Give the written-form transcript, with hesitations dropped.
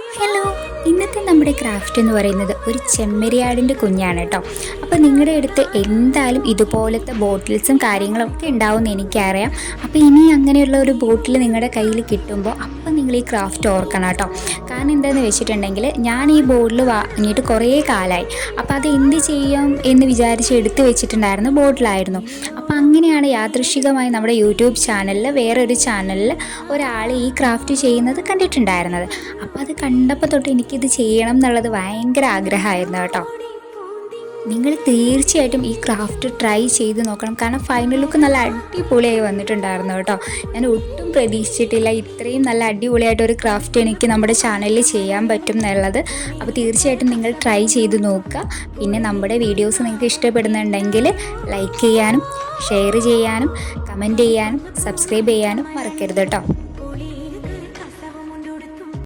Hello, ഇന്നത്തെ നമ്മുടെ craft എന്ന് പറയുന്നത് ഒരു ചെമ്മരിയാടിൻ്റെ കുഞ്ഞാണ് കേട്ടോ. അപ്പോൾ നിങ്ങളുടെ അടുത്ത് എന്തായാലും ഇതുപോലത്തെ ബോട്ടിൽസും കാര്യങ്ങളും ഒക്കെ ഉണ്ടാവുമെന്ന് എനിക്കറിയാം. അപ്പോൾ ഇനി അങ്ങനെയുള്ള ഒരു ബോട്ടിൽ നിങ്ങളുടെ കയ്യിൽ കിട്ടുമ്പോൾ അപ്പം നിങ്ങൾ ഈ ക്രാഫ്റ്റ് ഓർക്കണം കേട്ടോ. കാരണം എന്താണെന്ന് വെച്ചിട്ടുണ്ടെങ്കിൽ ഞാൻ ഈ ബോട്ടിൽ വാങ്ങിയിട്ട് കുറേ കാലമായി. അപ്പോൾ അത് എന്ത് ചെയ്യും എന്ന് വിചാരിച്ച് എടുത്ത് വെച്ചിട്ടുണ്ടായിരുന്ന ബോട്ടിലായിരുന്നു. അപ്പോൾ അങ്ങനെയാണ് യാദൃശ്ചികമായി നമ്മുടെ യൂട്യൂബ് ചാനലിൽ വേറൊരു ചാനലിൽ ഒരാൾ ഈ ക്രാഫ്റ്റ് ചെയ്യുന്നത് കണ്ടിട്ടുണ്ടായിരുന്നത്. അപ്പോൾ അത് കണ്ടപ്പോൾ തൊട്ട് എനിക്കിത് ചെയ്യണം എന്നുള്ളത് ഭയങ്കര ആഗ്രഹമായിരുന്നു കേട്ടോ. നിങ്ങൾ തീർച്ചയായിട്ടും ഈ ക്രാഫ്റ്റ് ട്രൈ ചെയ്ത് നോക്കണം. കാരണം ഫൈനൽ ലുക്ക് നല്ല അടിപൊളിയായി വന്നിട്ടുണ്ടായിരുന്നു കേട്ടോ. ഞാൻ ഒട്ടും പ്രതീക്ഷിച്ചിട്ടില്ല ഇത്രയും നല്ല അടിപൊളിയായിട്ട് ഒരു ക്രാഫ്റ്റ് എനിക്ക് നമ്മുടെ ചാനലിൽ ചെയ്യാൻ പറ്റും എന്നുള്ളത്. അപ്പോൾ തീർച്ചയായിട്ടും നിങ്ങൾ ട്രൈ ചെയ്ത് നോക്കുക. പിന്നെ നമ്മുടെ വീഡിയോസ് നിങ്ങൾക്ക് ഇഷ്ടപ്പെടുന്നുണ്ടെങ്കിൽ ലൈക്ക് ചെയ്യാനും ഷെയർ ചെയ്യാനും കമൻറ്റ് ചെയ്യാനും സബ്സ്ക്രൈബ് ചെയ്യാനും മറക്കരുത് കേട്ടോ.